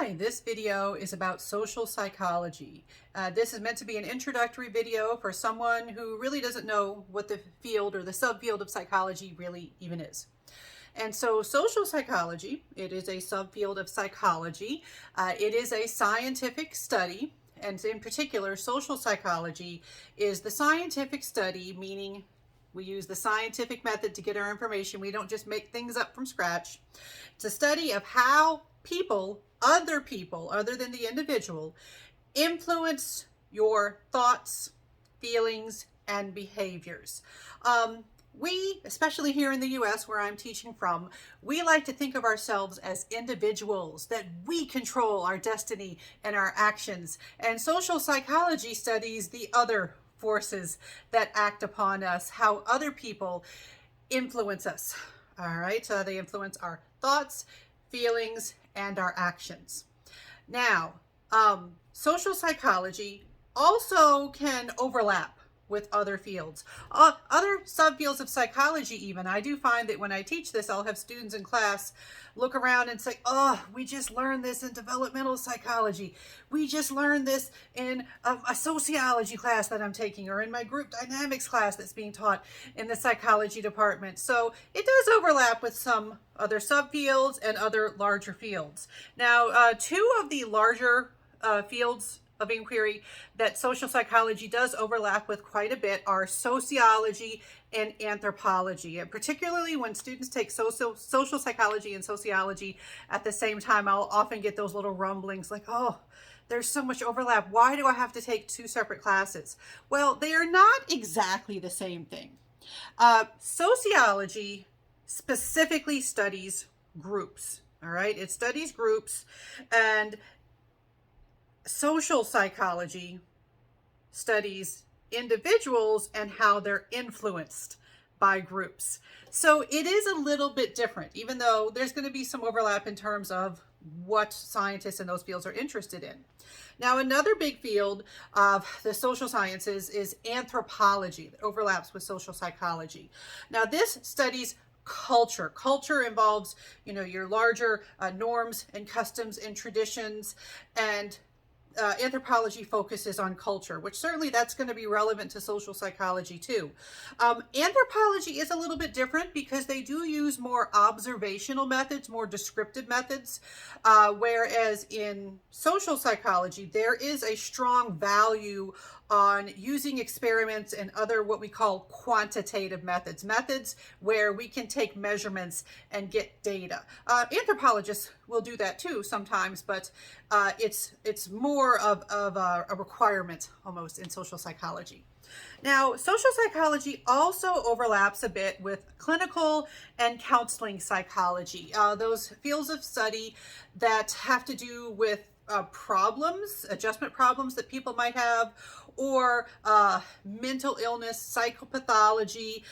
Hi, this video is about social psychology. This is meant to be an introductory video for someone who really doesn't know what the field or the subfield of psychology really even is. And so social psychology, it is a subfield of psychology. It is a scientific study, and in particular, social psychology is the scientific study, meaning we use the scientific method to get our information. We don't just make things up from scratch. It's a study of how people, other than the individual, influence your thoughts, feelings, and behaviors. We, especially here in the US where I'm teaching from, we like to think of ourselves as individuals, that we control our destiny and our actions. And social psychology studies the other forces that act upon us, how other people influence us. All right, so they influence our thoughts, feelings, and our actions. Now, social psychology also can overlap with other fields, other subfields of psychology even. I do find that when I teach this, I'll have students in class look around and say, oh, we just learned this in developmental psychology. We just learned this in a sociology class that I'm taking, or in my group dynamics class that's being taught in the psychology department. So it does overlap with some other subfields and other larger fields. Now, two of the larger fields of inquiry that social psychology does overlap with quite a bit are sociology and anthropology. And particularly when students take social psychology and sociology at the same time, I'll often get those little rumblings like, oh, there's so much overlap. Why do I have to take two separate classes? Well, they are not exactly the same thing. Sociology specifically studies groups. All right, it studies groups, and social psychology studies individuals and how they're influenced by groups. So it is a little bit different, even though there's going to be some overlap in terms of what scientists in those fields are interested in. Now, another big field of the social sciences is anthropology that overlaps with social psychology. Now, this studies culture. Culture involves, your larger norms and customs and traditions, and anthropology focuses on culture, which certainly that's going to be relevant to social psychology too. Anthropology is a little bit different because they do use more observational methods, more descriptive methods, whereas in social psychology, there is a strong value on using experiments and other what we call quantitative methods, methods where we can take measurements and get data. Anthropologists will do that too sometimes, but it's more of a requirement almost in social psychology. Now, social psychology also overlaps a bit with clinical and counseling psychology, those fields of study that have to do with problems, adjustment problems that people might have, or mental illness, psychopathology.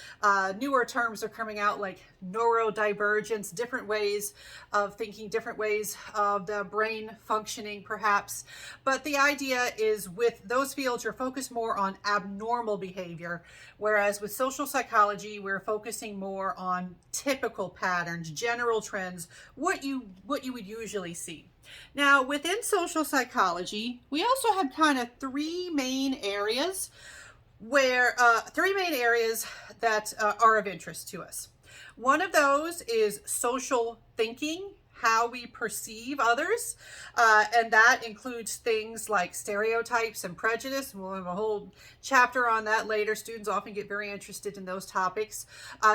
Newer terms are coming out like neurodivergence, different ways of thinking, different ways of the brain functioning perhaps. But the idea is with those fields, you're focused more on abnormal behavior, whereas with social psychology, we're focusing more on typical patterns, general trends, what you would usually see. Now, within social psychology, we also have kind of three main areas that are of interest to us. One of those is social thinking, how we perceive others, and that includes things like stereotypes and prejudice. We'll have a whole chapter on that later. Students often get very interested in those topics.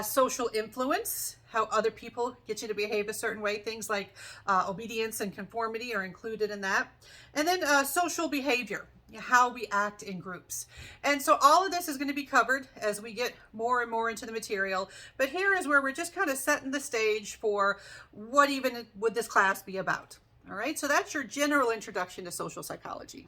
Social influence, how other people get you to behave a certain way. Things like obedience and conformity are included in that. And then social behavior, how we act in groups. And so all of this is going to be covered as we get more and more into the material. But here is where we're just kind of setting the stage for what even would this class be about. All right, so that's your general introduction to social psychology.